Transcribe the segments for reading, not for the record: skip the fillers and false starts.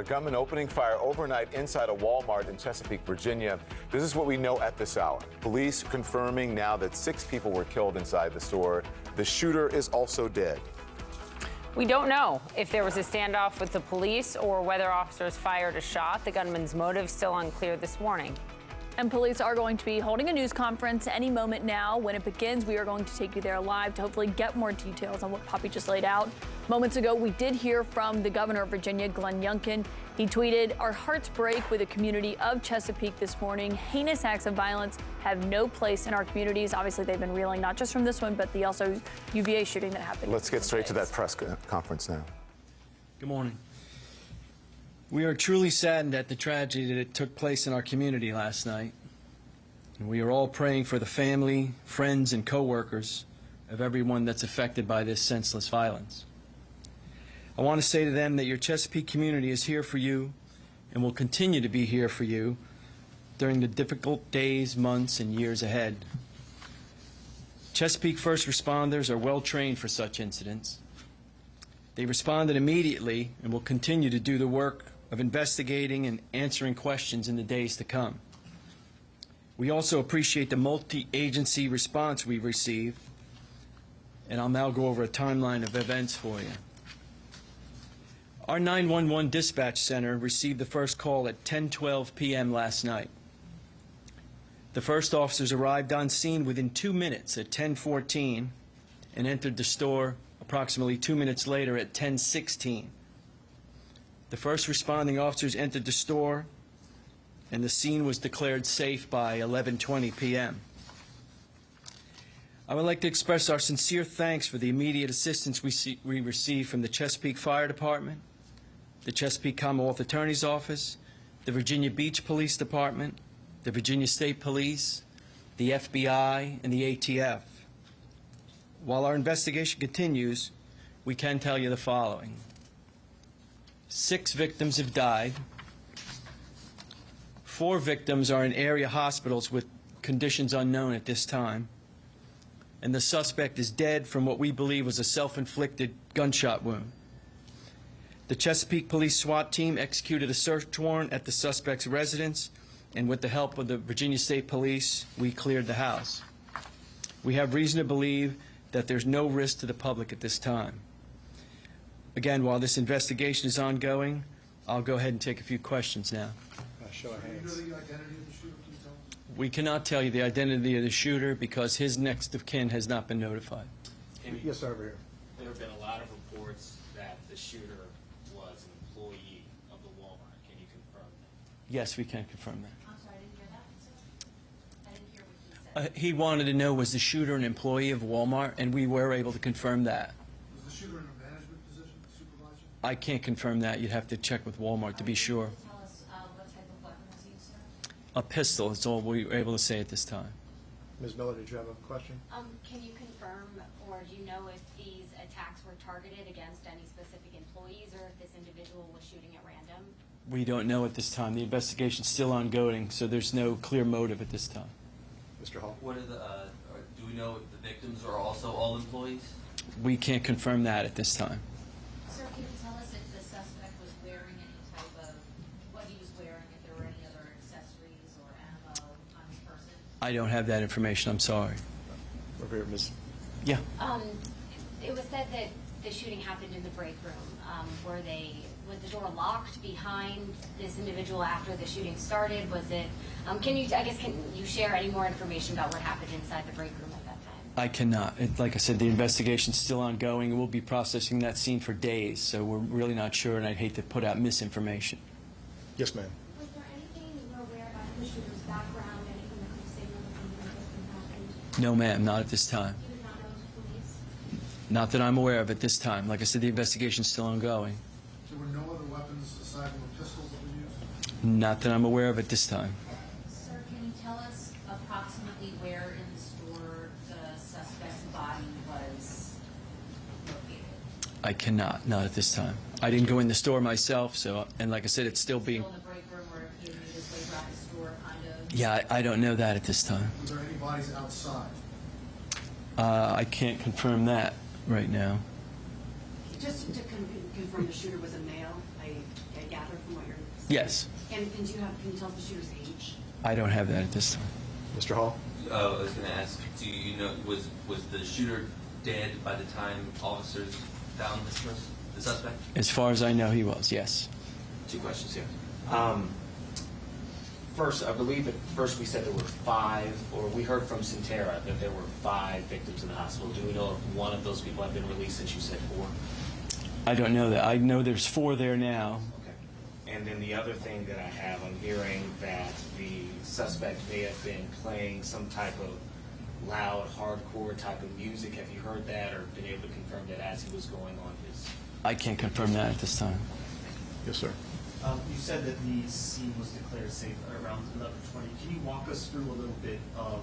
A gunman opening fire overnight inside a Walmart in Chesapeake, Virginia. This is what we know at this hour. Police confirming now that 6 people were killed inside the store. The shooter is also dead. We don't know if there was a standoff with the police or whether officers fired a shot. The gunman's motive still unclear this morning. And police are going to be holding a news conference any moment now. When it begins, we are going to take you there live to hopefully get more details on what Poppy just laid out. Moments ago, we did hear from the governor of Virginia, Glenn Youngkin. He tweeted, "Our hearts break with the community of Chesapeake this morning. Heinous acts of violence have no place in our communities." Obviously, they've been reeling not just from this one, but the also UVA shooting that happened. Let's get straight to that press conference now. Good morning. We are truly saddened at the tragedy that took place in our community last night. And we are all praying for the family, friends, and co-workers of everyone that's affected by this senseless violence. I want to say to them that your Chesapeake community is here for you and will continue to be here for you during the difficult days, months, and years ahead. Chesapeake first responders are well trained for such incidents. They responded immediately and will continue to do the work of investigating and answering questions in the days to come. We also appreciate the multi-agency response we received, and I'll now go over a timeline of events for you. Our 911 dispatch center received the first call at 10:12 p.m. last night. The first officers arrived on scene within 2 minutes at 10:14 and entered the store approximately 2 minutes later at 10:16. The first responding officers entered the store, and the scene was declared safe by 11:20 p.m. I would like to express our sincere thanks for the immediate assistance we received from the Chesapeake Fire Department, the Chesapeake Commonwealth Attorney's Office, the Virginia Beach Police Department, the Virginia State Police, the FBI, and the ATF. While our investigation continues, we can tell you the following. 6 victims have died. 4 victims are in area hospitals with conditions unknown at this time. And the suspect is dead from what we believe was a self-inflicted gunshot wound. The Chesapeake Police SWAT team executed a search warrant at the suspect's residence, and with the help of the Virginia State Police, we cleared the house. We have reason to believe that there's no risk to the public at this time. Again, while this investigation is ongoing, I'll go ahead and take a few questions now. Show of hands. Do you know the identity of the shooter, please tell me? We cannot tell you the identity of the shooter because his next of kin has not been notified. Yes, sir, over here. There have been a lot of reports that the shooter was an employee of the Walmart. Can you confirm that? Yes, we can confirm that. I'm sorry, I didn't hear that, sir. I didn't hear what you said. He wanted to know, was the shooter an employee of Walmart, and we were able to confirm that. Was the shooter in a management position, supervisor? I can't confirm that. You'd have to check with Walmart to be sure. Tell us what type of weapon was used, sir? A pistol is all we were able to say at this time. Ms. Miller, did you have a question? Can you confirm, or do you know if these attacks were targeted against any specific employees, or if this individual was shooting at random? We don't know at this time. The investigation's still ongoing, so there's no clear motive at this time. Mr. Hall? What are the? Do we know if the victims are also all employees? We can't confirm that at this time. Sir, can you tell us if the suspect was wearing any type of, what he was wearing, if there were any other accessories or ammo on his person? I don't have that information. I'm sorry. Over here, Ms. Yeah. It was said that the shooting happened in the break room. Was the door locked behind this individual after the shooting started? Was it, can you share any more information about what happened inside the break room at that time? I cannot. Like I said, the investigation's still ongoing. We'll be processing that scene for days, so we're really not sure, and I'd hate to put out misinformation. Yes, ma'am. Was there anything you were aware about the shooter's background, anything that could signal that something like this happened? No, ma'am, not at this time. He was not known to police? Not that I'm aware of at this time. Like I said, the investigation's still ongoing. There were no other weapons aside from the pistols that were used? Not that I'm aware of at this time. Sir, can you tell us approximately where in the store the suspect's body was located? I cannot, not at this time. I didn't go in the store myself, so, and like I said, it's still being, Still in the break room, or he made his way throughout the store, kind of? yeah, I don't know that at this time. Was there any bodies outside? I can't confirm that right now. Just to confirm, the shooter was a male. I gather from Yes. And can you tell the shooter's age? I don't have that at this time. Mr. Hall? I was going to ask, do you know, was the shooter dead by the time officers found this person, the suspect? As far as I know, he was, yes. Two questions here. First, I believe at first we said there were 5, or we heard from Centera that there were 5 victims in the hospital. Do we know if one of those people have been released since you said 4? I don't know that. I know there's 4 there now. Okay. And then the other thing that I have, I'm hearing that the suspect may have been playing some type of loud, hardcore type of music. Have you heard that or been able to confirm that as he was going on his... I can't confirm that at this time. Yes, sir. You said that the scene was declared safe around 11:20. Can you walk us through a little bit of,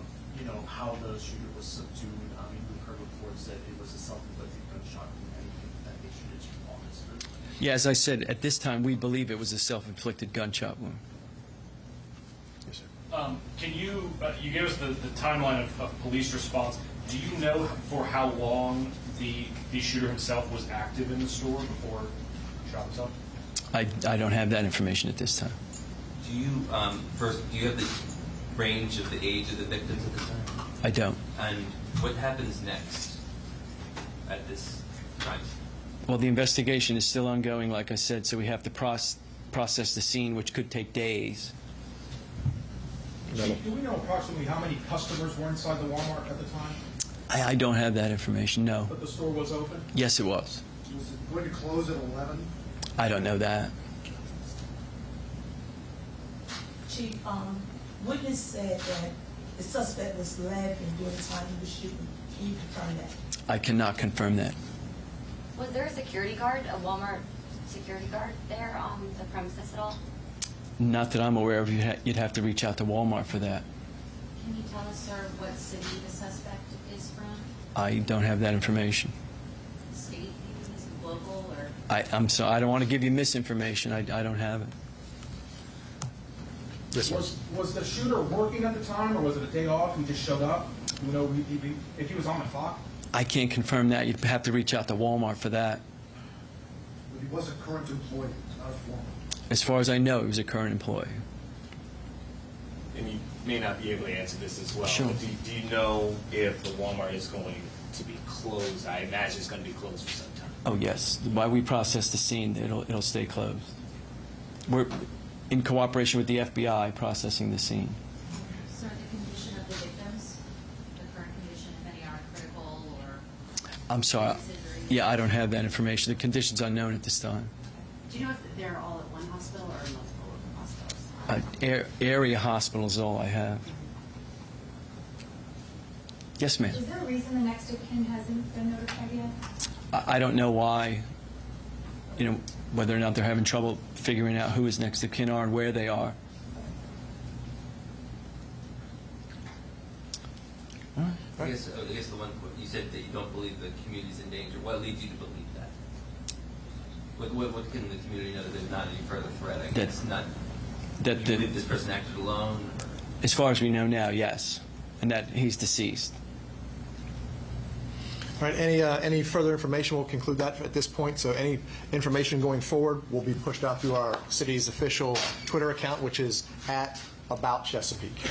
how the shooter was subdued? I mean, we've heard reports that it was a self-inflicted gunshot wound. Anything of that nature that you can walk us through? Yeah, as I said, at this time, we believe it was a self-inflicted gunshot wound. Yes, sir. Can you gave us the timeline of police response. Do you know for how long the shooter himself was active in the store before he shot himself? I don't have that information at this time. Do you, first, do you have the range of the age of the victims at the time? I don't. And what happens next at this time? Well, the investigation is still ongoing, like I said, so we have to process the scene, which could take days. Do we know approximately how many customers were inside the Walmart at the time? I don't have that information, no. But the store was open? Yes, it was. Was it going to close at 11? I don't know that. Chief, witness said that the suspect was laughing during the time he was shooting. Can you confirm that? I cannot confirm that. Was there a security guard, a Walmart security guard there on the premises at all? Not that I'm aware of. You'd have to reach out to Walmart for that. Can you tell us, sir, what city the suspect is from? I don't have that information. State, even, is it local, or? I'm sorry. I don't want to give you misinformation. I don't have it. Yes, sir. Was the shooter working at the time, or was it a day off? He just showed up? You know, if he was on the clock? I can't confirm that. You'd have to reach out to Walmart for that. But he was a current employee, not a former. As far as I know, he was a current employee. And you may not be able to answer this as well. Sure. But do you know if the Walmart is going to be closed? I imagine it's going to be closed for some time. Oh, yes. While we process the scene, it'll stay closed. We're in cooperation with the FBI processing the scene. Sir, the condition of the victims, the current condition, if any are critical or... I'm sorry. Yeah, I don't have that information. The condition's unknown at this time. Do you know if they're all at one hospital or multiple hospitals? Area hospital is all I have. Yes, ma'am. Is there a reason the next of kin hasn't been notified yet? I don't know why, whether or not they're having trouble figuring out who his next of kin are and where they are. I guess the one, you said that you don't believe the community's in danger. What leads you to believe that? What can the community know that there's not any further threat? I guess do you believe this person acted alone? Or? As far as we know now, yes, and that he's deceased. All right, any further information, we'll conclude that at this point. So any information going forward will be pushed out through our city's official Twitter account, which is @AboutChesapeake.